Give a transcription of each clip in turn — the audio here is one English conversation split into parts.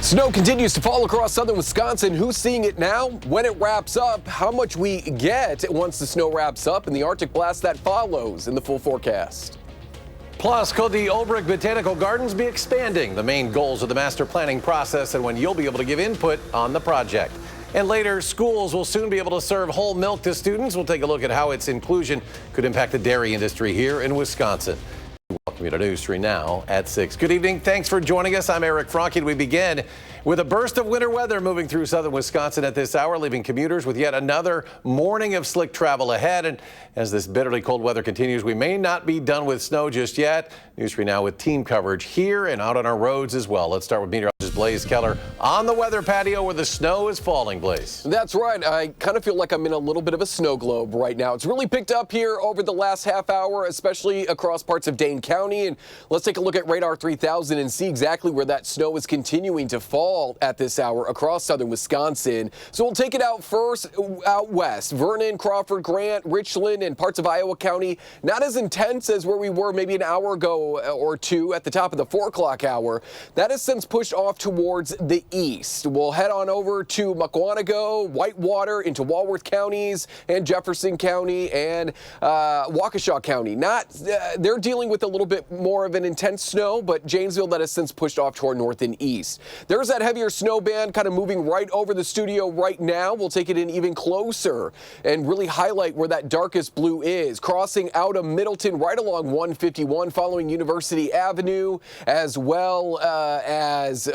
Snow continues to fall across southern Wisconsin. Who's seeing it now? When it wraps up, how much we get once the snow wraps up, and the Arctic blast that follows in the full forecast. Plus, could the Olbrich Botanical Gardens be expanding? The main goals of the master planning process and when you'll be able to give input on the project. And later, schools will soon be able to serve whole milk to students. We'll take a look at how its inclusion could impact the dairy industry here in Wisconsin. Welcome you to News 3 now at 6. Good evening. Thanks for joining us. I'm Eric Franke. We begin with a burst of winter weather moving through southern Wisconsin at this hour, leaving commuters with yet another morning of slick travel ahead. And as this bitterly cold weather continues, we may not be done with snow just yet. News 3 now with team coverage here and out on our roads as well. Let's start with meteorologist Blaze Keller on the weather patio where the snow is falling, Blaze. That's right. I kind of feel like I'm in a little bit of a snow globe right now. It's really picked up here over the last half hour, especially across parts of Dane County. And let's take a look at Radar 3000 and see exactly where that snow is continuing to fall at this hour across southern Wisconsin. So we'll take it out first out west. Vernon, Crawford, Grant, Richland, and parts of Iowa County. Not as intense as where we were maybe an hour ago or two at the top of the 4 o'clock hour. That has since pushed off towards the east. We'll head on over to Muckwonago, Whitewater, into Walworth counties and Jefferson County and Waukesha County. They're dealing with a little bit more of an intense snow, but Janesville that has since pushed off toward north and east. There's that heavier snow band kind of moving right over the studio right now. We'll take it in even closer and really highlight where that darkest blue is, crossing out of Middleton right along 151 following University Avenue, as well as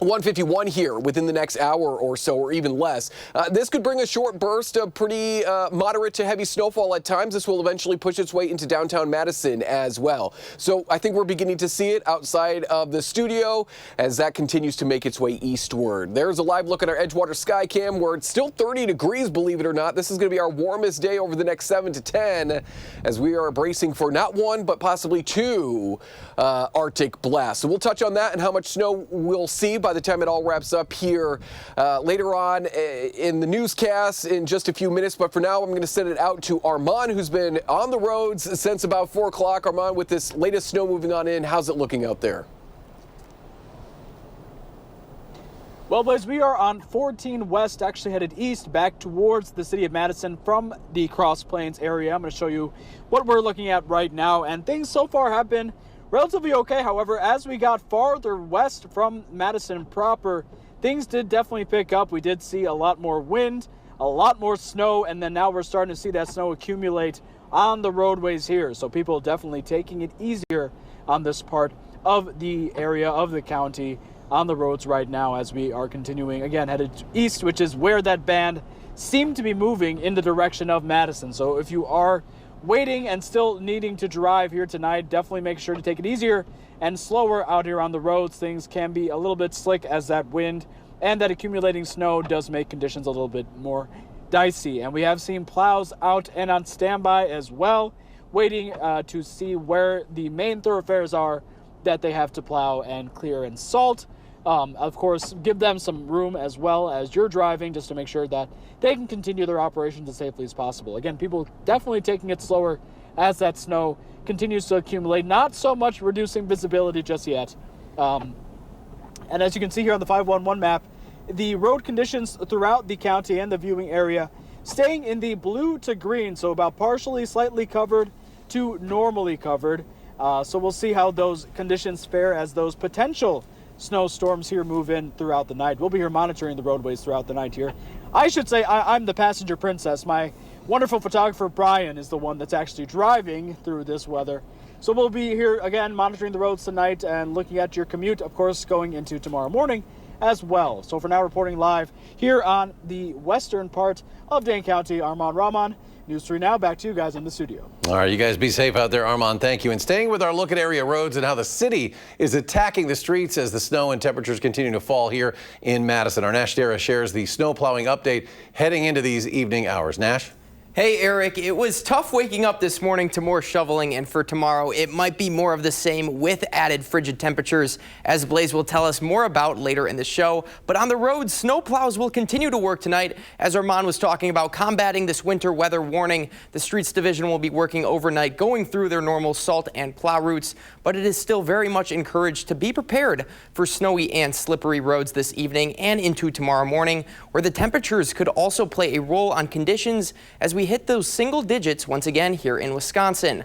151 here within the next hour or so, or even less. This could bring a short burst of pretty moderate to heavy snowfall at times. This will eventually push its way into downtown Madison as well. So I think we're beginning to see it outside of the studio as that continues to make its way eastward. There's a live look at our Edgewater sky cam where it's still 30 degrees, believe it or not. This is going to be our warmest day over the next 7 to 10 as we are bracing for not one, but possibly two Arctic blasts. So we'll touch on that and how much snow we'll see by the time it all wraps up here later on in the newscast in just a few minutes. But for now, I'm going to send it out to Armand, who's been on the roads since about 4 o'clock. Armand, with this latest snow moving on in, how's it looking out there? Well, Blaze, we are on 14 West, actually headed east back towards the city of Madison from the Cross Plains area. I'm going to show you what we're looking at right now, and things so far have been relatively okay. However, as we got farther west from Madison proper, things did definitely pick up. We did see a lot more wind, a lot more snow, and then now we're starting to see that snow accumulate on the roadways here. So people definitely taking it easier on this part of the area of the county on the roads right now as we are continuing, again, headed east, which is where that band seemed to be moving in the direction of Madison. So if you are waiting and still needing to drive here tonight, definitely make sure to take it easier and slower out here on the roads. Things can be a little bit slick as that wind and that accumulating snow does make conditions a little bit more dicey. And we have seen plows out and on standby as well, waiting to see where the main thoroughfares are that they have to plow and clear and salt. Of course, give them some room as well as you're driving just to make sure that they can continue their operations as safely as possible. Again, people definitely taking it slower as that snow continues to accumulate. Not so much reducing visibility just yet. And as you can see here on the 511 map, the road conditions throughout the county and the viewing area staying in the blue to green, so about partially slightly covered to normally covered. So we'll see how those conditions fare as those potential snowstorms here move in throughout the night. We'll be here monitoring the roadways throughout the night here. I should say I'm the passenger princess. My wonderful photographer Brian is the one that's actually driving through this weather. So we'll be here again monitoring the roads tonight and looking at your commute, of course, going into tomorrow morning as well. So for now, reporting live here on the western part of Dane County, Armand Rahman. News 3 now, back to you guys in the studio. All right, you guys be safe out there, Armand. Thank you. And staying with our look at area roads and how the city is attacking the streets as the snow and temperatures continue to fall here in Madison. Our Nash Dara shares the snow plowing update heading into these evening hours. Nash? Hey Eric, it was tough waking up this morning to more shoveling, and for tomorrow it might be more of the same with added frigid temperatures, as Blaze will tell us more about later in the show. But on the roads, snow plows will continue to work tonight. As Armand was talking about combating this winter weather warning, the Streets Division will be working overnight, going through their normal salt and plow routes, but it is still very much encouraged to be prepared for snowy and slippery roads this evening and into tomorrow morning, where the temperatures could also play a role on conditions as we hit those single digits once again here in Wisconsin.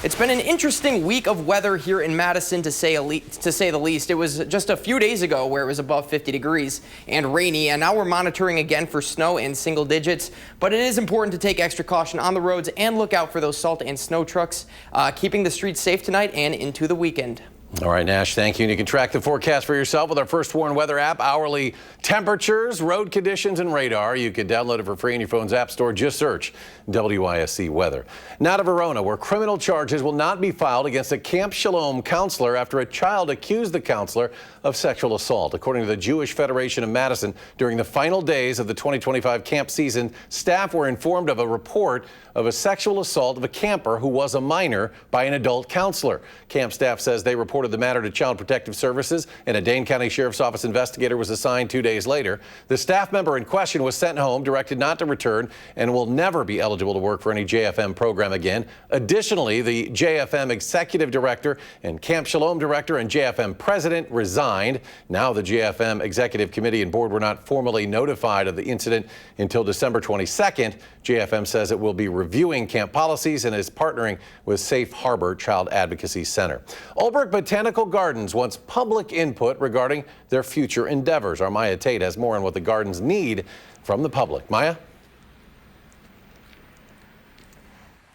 It's been an interesting week of weather here in Madison, to say the least. It was just a few days ago where it was above 50 degrees and rainy, and now we're monitoring again for snow in single digits. But it is important to take extra caution on the roads and look out for those salt and snow trucks, keeping the streets safe tonight and into the weekend. All right, Nash, thank you. And you can track the forecast for yourself with our First Warn weather app, hourly temperatures, road conditions, and radar. You can download it for free in your phone's app store. Just search WISC weather. Now to Verona, where criminal charges will not be filed against a Camp Shalom counselor after a child accused the counselor of sexual assault. According to the Jewish Federation of Madison, during the final days of the 2025 camp season, staff were informed of a report of a sexual assault of a camper who was a minor by an adult counselor. Camp staff says they reported the matter to Child Protective Services, and a Dane County Sheriff's Office investigator was assigned 2 days later. The staff member in question was sent home, directed not to return, and will never be eligible to work for any JFM program again. Additionally, the JFM Executive Director and Camp Shalom Director and JFM President resigned. Now the JFM Executive Committee and Board were not formally notified of the incident until December 22nd. JFM says it will be reviewing camp policies and is partnering with Safe Harbor Child Advocacy Center. Olbrich Botanical Gardens wants public input regarding their future endeavors. Our Maya Tate has more on what the gardens need from the public. Maya?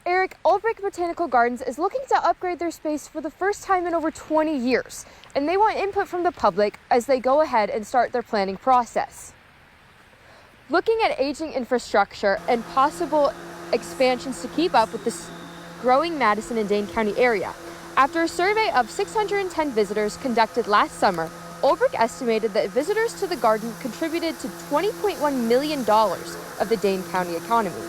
Eric, Olbrich Botanical Gardens is looking to upgrade their space for the first time in over 20 years, and they want input from the public as they go ahead and start their planning process. Looking at aging infrastructure and possible expansions to keep up with this growing Madison and Dane County area. After a survey of 610 visitors conducted last summer, Olbrich estimated that visitors to the garden contributed to $20.1 million of the Dane County economy.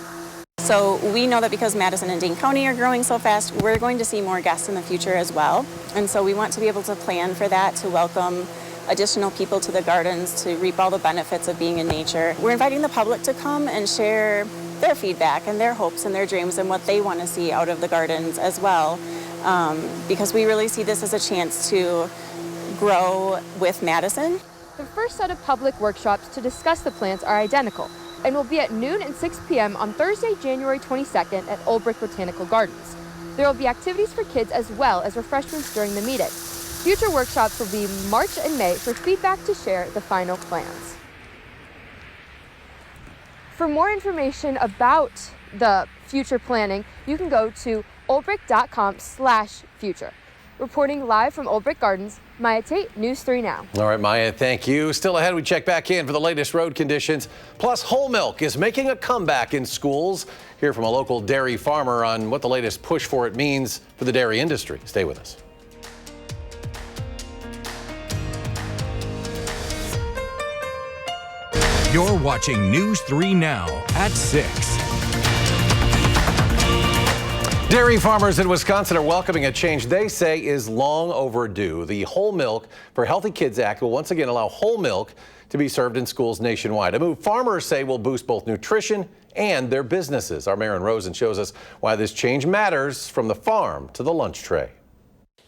So we know that because Madison and Dane County are growing so fast, we're going to see more guests in the future as well. And so we want to be able to plan for that, to welcome additional people to the gardens, to reap all the benefits of being in nature. We're inviting the public to come and share their feedback and their hopes and their dreams and what they want to see out of the gardens as well, because we really see this as a chance to grow with Madison. The first set of public workshops to discuss the plans are identical and will be at noon and 6 p.m. on Thursday, January 22nd at Olbrich Botanical Gardens. There will be activities for kids as well as refreshments during the meeting. Future workshops will be March and May for feedback to share the final plans. For more information about the future planning, you can go to olbrich.com/future. Reporting live from Olbrich Gardens, Maya Tate, News 3 Now. All right, Maya, thank you. Still ahead, we check back in for the latest road conditions. Plus, whole milk is making a comeback in schools. Hear from a local dairy farmer on what the latest push for it means for the dairy industry. Stay with us. You're watching News 3 Now at 6. Dairy farmers in Wisconsin are welcoming a change they say is long overdue. The Whole Milk for Healthy Kids Act will once again allow whole milk to be served in schools nationwide. A move farmers say will boost both nutrition and their businesses. Our Maren Rosen shows us why this change matters from the farm to the lunch tray.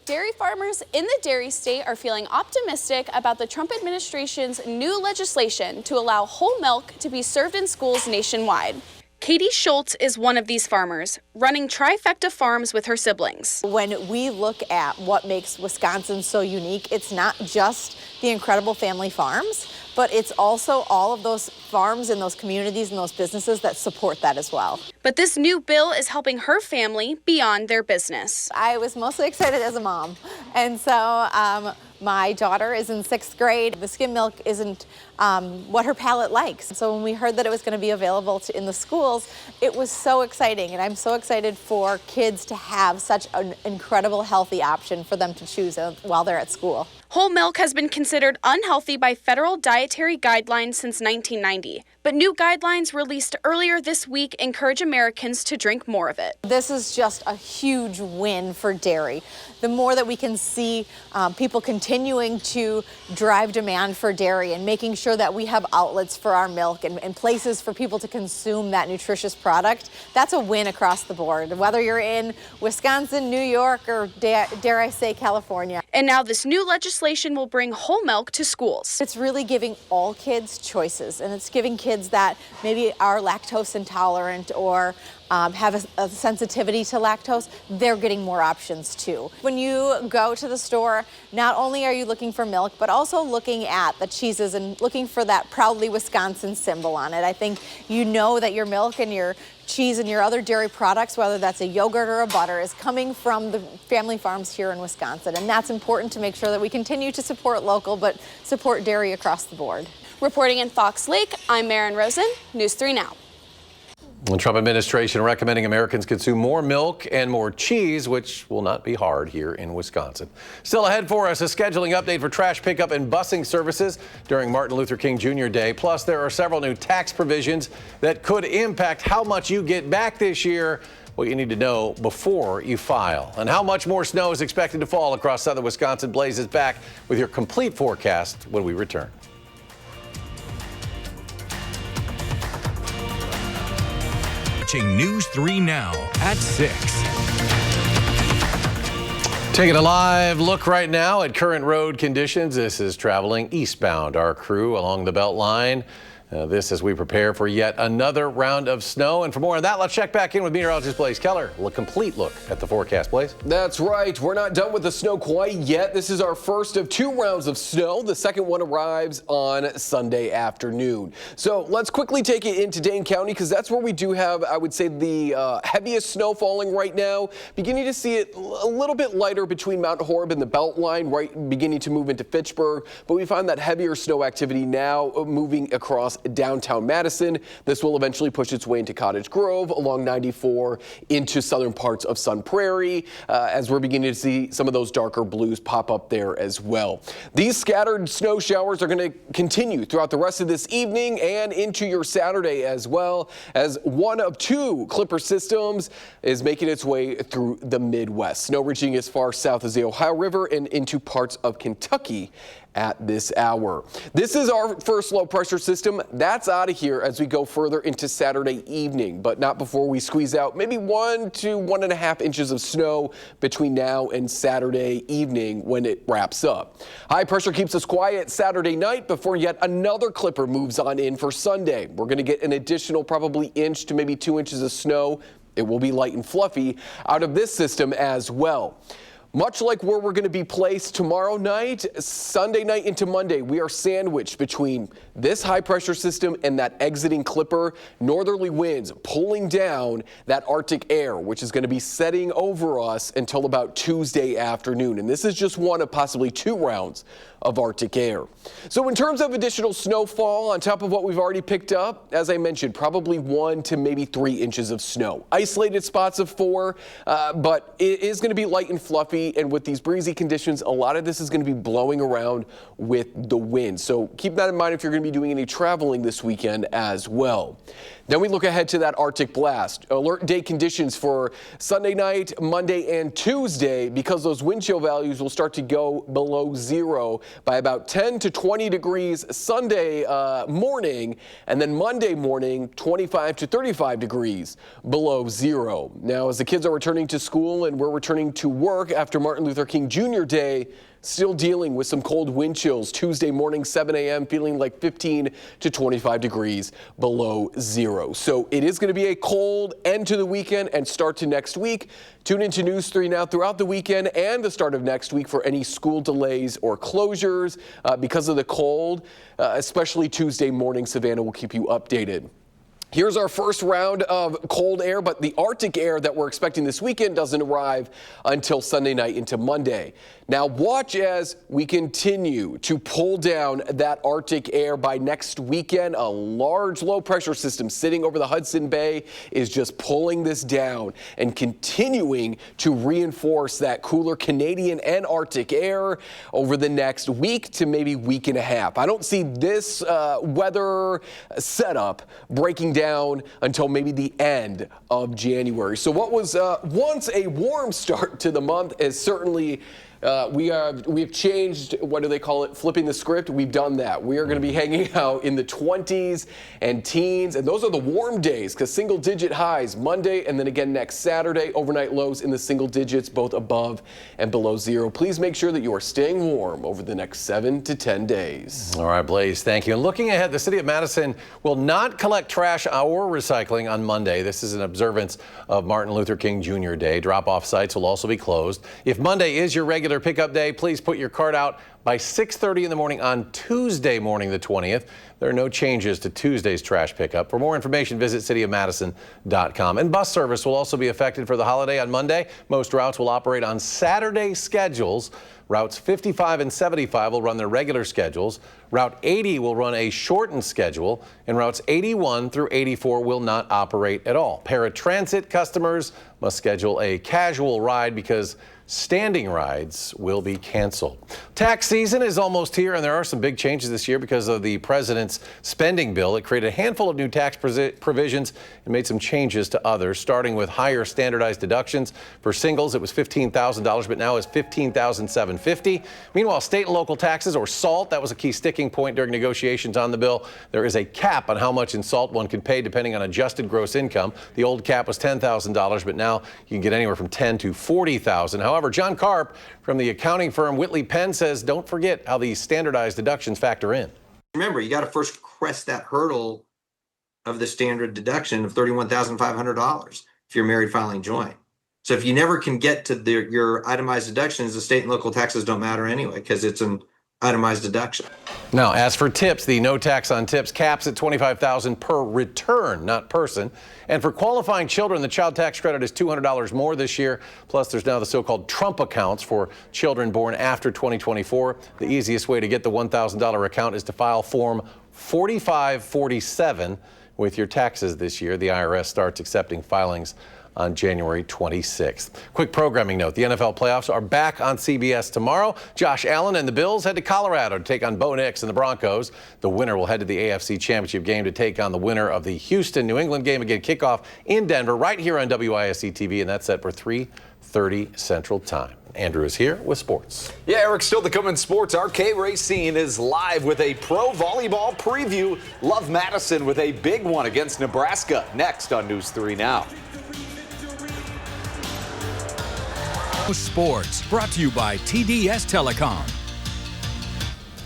Dairy farmers in the dairy state are feeling optimistic about the Trump administration's new legislation to allow whole milk to be served in schools nationwide. Katie Schultz is one of these farmers, running Trifecta Farms with her siblings. When we look at what makes Wisconsin so unique, it's not just the incredible family farms, but it's also all of those farms and those communities and those businesses that support that as well. But this new bill is helping her family beyond their business. I was mostly excited as a mom, and so my daughter is in 6th grade. The skim milk isn't what her palate likes. So when we heard that it was going to be available in the schools, it was so exciting. And I'm so excited for kids to have such an incredible healthy option for them to choose while they're at school. Whole milk has been considered unhealthy by federal dietary guidelines since 1990, but new guidelines released earlier this week encourage Americans to drink more of it. This is just a huge win for dairy. The more that we can see people continuing to drive demand for dairy and making sure that we have outlets for our milk and places for people to consume that nutritious product, that's a win across the board, whether you're in Wisconsin, New York, or dare I say California. And now this new legislation will bring whole milk to schools. It's really giving all kids choices, and it's giving kids that maybe are lactose intolerant or have a sensitivity to lactose, they're getting more options too. When you go to the store, not only are you looking for milk, but also looking at the cheeses and looking for that proudly Wisconsin symbol on it. I think you know that your milk and your cheese and your other dairy products, whether that's a yogurt or a butter, is coming from the family farms here in Wisconsin. And that's important to make sure that we continue to support local, but support dairy across the board. Reporting in Fox Lake, I'm Maren Rosen, News 3 Now. The Trump administration recommending Americans consume more milk and more cheese, which will not be hard here in Wisconsin. Still ahead for us, a scheduling update for trash pickup and busing services during Martin Luther King Jr. Day. Plus, there are several new tax provisions that could impact how much you get back this year. What you need to know before you file. And how much more snow is expected to fall across southern Wisconsin. Blaze is back with your complete forecast when we return. Watching News 3 Now at 6. Taking a live look right now at current road conditions. This is traveling eastbound. Our crew along the Beltline. This as we prepare for yet another round of snow. And for more on that, let's check back in with meteorologist Blaze Keller. A complete look at the forecast, Blaze. That's right. We're not done with the snow quite yet. This is our first of 2 rounds of snow. The second one arrives on Sunday afternoon. So let's quickly take it into Dane County because that's where we do have, I would say, the heaviest snow falling right now. Beginning to see it a little bit lighter between Mount Horeb and the Beltline, right, beginning to move into Fitchburg. But we find that heavier snow activity now moving across downtown Madison. This will eventually push its way into Cottage Grove along 94 into southern parts of Sun Prairie as we're beginning to see some of those darker blues pop up there as well. These scattered snow showers are going to continue throughout the rest of this evening and into your Saturday as well, as one of 2 Clipper systems is making its way through the Midwest. Snow reaching as far south as the Ohio River and into parts of Kentucky at this hour. This is our first low pressure system. That's out of here as we go further into Saturday evening, but not before we squeeze out maybe 1 to 1.5 inches of snow between now and Saturday evening when it wraps up. High pressure keeps us quiet Saturday night before yet another clipper moves on in for Sunday. We're going to get an additional probably inch to maybe 2 inches of snow. It will be light and fluffy out of this system as well. Much like where we're going to be placed tomorrow night, Sunday night into Monday, we are sandwiched between this high pressure system and that exiting clipper. Northerly winds pulling down that Arctic air, which is going to be setting over us until about Tuesday afternoon. And this is just one of possibly 2 rounds of Arctic air. So in terms of additional snowfall on top of what we've already picked up, as I mentioned, probably 1 to maybe 3 inches of snow. Isolated spots of 4, but it is going to be light and fluffy. And with these breezy conditions, a lot of this is going to be blowing around with the wind. So keep that in mind if you're going to be doing any traveling this weekend as well. Then we look ahead to that Arctic blast. Alert day conditions for Sunday night, Monday, and Tuesday, because those wind chill values will start to go below 0 by about 10 to 20 degrees Sunday morning, and then Monday morning, 25 to 35 degrees below 0. Now, as the kids are returning to school and we're returning to work after Martin Luther King Jr. Day, still dealing with some cold wind chills. Tuesday morning, 7 a.m., feeling like 15 to 25 degrees below 0. So it is going to be a cold end to the weekend and start to next week. Tune into News 3 Now throughout the weekend and the start of next week for any school delays or closures because of the cold, especially Tuesday morning. Savannah will keep you updated. Here's our first round of cold air, but the Arctic air that we're expecting this weekend doesn't arrive until Sunday night into Monday. Now watch as we continue to pull down that Arctic air. By next weekend, a large low pressure system sitting over the Hudson Bay is just pulling this down and continuing to reinforce that cooler Canadian and Arctic air over the next week to maybe week and a half. I don't see this weather setup breaking down until maybe the end of January. So what was once a warm start to the month is certainly we've changed, what do they call it, flipping the script. We've done that. We are going to be hanging out in the 20s and teens, and those are the warm days because single-digit highs Monday and then again next Saturday. Overnight lows in the single digits, both above and below zero. Please make sure that you are staying warm over the next 7 to 10 days. All right, Blaze, thank you. And looking ahead, the city of Madison will not collect trash or recycling on Monday. This is an observance of Martin Luther King Jr. Day. Drop-off sites will also be closed. If Monday is your regular pickup day, please put your cart out by 6:30 in the morning on Tuesday morning, the 20th. There are no changes to Tuesday's trash pickup. For more information, visit cityofmadison.com. And bus service will also be affected for the holiday on Monday. Most routes will operate on Saturday schedules. Routes 55 and 75 will run their regular schedules. Route 80 will run a shortened schedule, and routes 81 through 84 will not operate at all. Paratransit customers must schedule a casual ride because standing rides will be canceled. Tax season is almost here, and there are some big changes this year because of the president's spending bill. It created a handful of new tax provisions and made some changes to others, starting with higher standardized deductions. For singles, it was $15,000, but now is $15,750. Meanwhile, state and local taxes, or SALT, that was a key sticking point during negotiations on the bill. There is a cap on how much in SALT one can pay depending on adjusted gross income. The old cap was $10,000, but now you can get anywhere from $10,000 to $40,000. However, John Karp from the accounting firm Whitley Penn says don't forget how these standardized deductions factor in. Remember, you got to first crest that hurdle of the standard deduction of $31,500 if you're married filing joint. So if you never can get to your itemized deductions, the state and local taxes don't matter anyway because it's an itemized deduction. Now, as for tips, the no tax on tips caps at $25,000 per return, not person. And for qualifying children, the child tax credit is $200 more this year. Plus, there's now the so-called Trump accounts for children born after 2024. The easiest way to get the $1,000 account is to file Form 4547 with your taxes this year. The IRS starts accepting filings on January 26th. Quick programming note, the NFL playoffs are back on CBS tomorrow. Josh Allen and the Bills head to Colorado to take on Bo Nix and the Broncos. The winner will head to the AFC Championship game to take on the winner of the Houston-New England game. Again, kickoff in Denver right here on WISC TV, and that's set for 3:30 Central Time. Andrew is here with sports. Yeah, Eric, still to come in sports. Our K-Racine is live with a pro volleyball preview. Love Madison with a big one against Nebraska. Next on News 3 Now. Sports brought to you by TDS Telecom.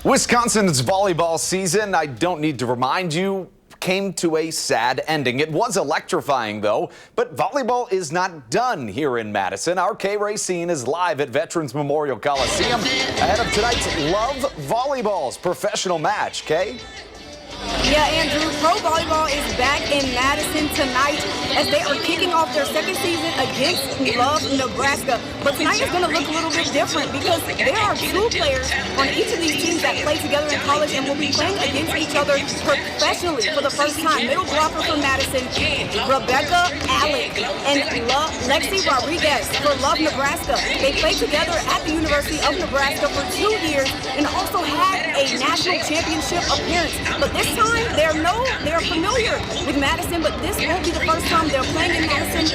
Wisconsin's volleyball season, I don't need to remind you, came to a sad ending. It was electrifying, though, but volleyball is not done here in Madison. Our K-Racine is live at Veterans Memorial Coliseum ahead of tonight's Love Volleyball's professional match. Kay? Yeah, Andrew, pro volleyball is back in Madison tonight as they are kicking off their second season against Love, Nebraska. But tonight is going to look a little bit different because there are two players on each of these teams that play together in college and will be playing against each other professionally for the first time. Middle blocker for Madison, Rebecca Alec, and Lexi Rodriguez for Love, Nebraska. They played together at the University of Nebraska for 2 years and also had a national championship appearance. But this time, they're familiar with Madison, but this won't be the first time they're playing in Madison,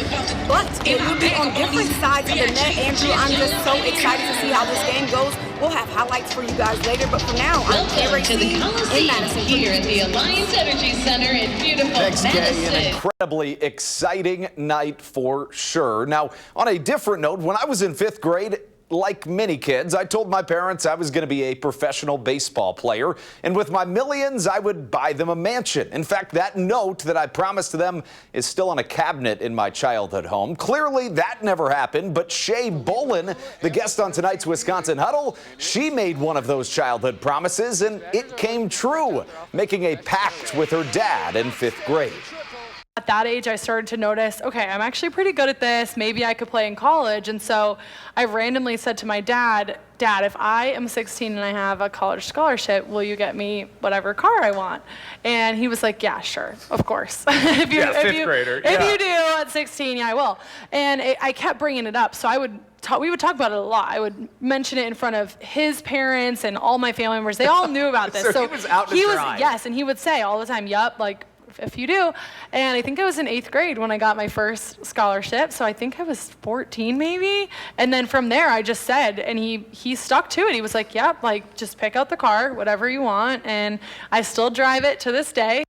but it will be on different sides of the net. Andrew, I'm just so excited to see how this game goes. We'll have highlights for you guys later, but for now, I'm K-Racine in Madison. Here at the Alliance Energy Center in beautiful Madison. An incredibly exciting night for sure. Now, on a different note, when I was in 5th grade, like many kids, I told my parents I was going to be a professional baseball player, and with my millions, I would buy them a mansion. In fact, that note that I promised them is still on a cabinet in my childhood home. Clearly, that never happened, but Shay Bolin, the guest on tonight's Wisconsin Huddle, she made one of those childhood promises, and it came true, making a pact with her dad in 5th grade. At that age, I started to notice, okay, I'm actually pretty good at this. Maybe I could play in college. And so I randomly said to my dad, Dad, if I am 16 and I have a college scholarship, will you get me whatever car I want? And he was like, yeah, sure, of course. If you do at 16, yeah, I will. And I kept bringing it up. So we would talk about it a lot. I would mention it in front of his parents and all my family members. They all knew about this. So he was out to try. Yes, and he would say all the time, yup, like, if you do. And I think I was in 8th grade when I got my first scholarship. So I think I was 14 maybe. And then from there I just said, and he stuck to it. He was like, yep, like just pick out the car, whatever you want. And I still drive it to this day.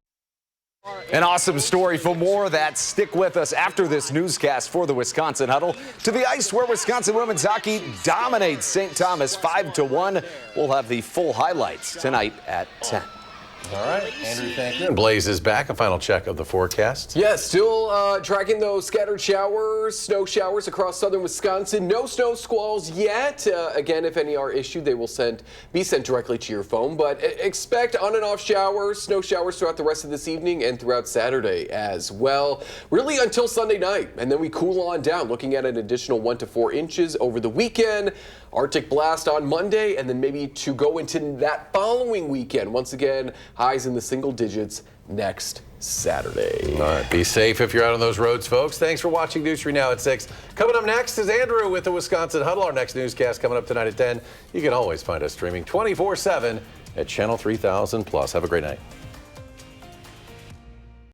An awesome story. For more of that, stick with us after this newscast for the Wisconsin Huddle. To the ice where Wisconsin women's hockey dominates St. Thomas 5-1. We'll have the full highlights tonight at 10. All right, Andrew, thank you. And Blaze is back. A final check of the forecast. Yeah, still tracking those scattered showers, snow showers across southern Wisconsin. No snow squalls yet. Again, if any are issued, they will be sent directly to your phone. But expect on and off showers, snow showers throughout the rest of this evening and throughout Saturday as well. Really until Sunday night. And then we cool on down, looking at an additional 1 to 4 inches over the weekend. Arctic blast on Monday, and then maybe to go into that following weekend. Once again, highs in the single digits next Saturday. All right, be safe if you're out on those roads, folks. Thanks for watching News 3 Now at 6. Coming up next is Andrew with the Wisconsin Huddle. Our next newscast coming up tonight at 10. You can always find us streaming 24/7 at Channel 3000+. Have a great night.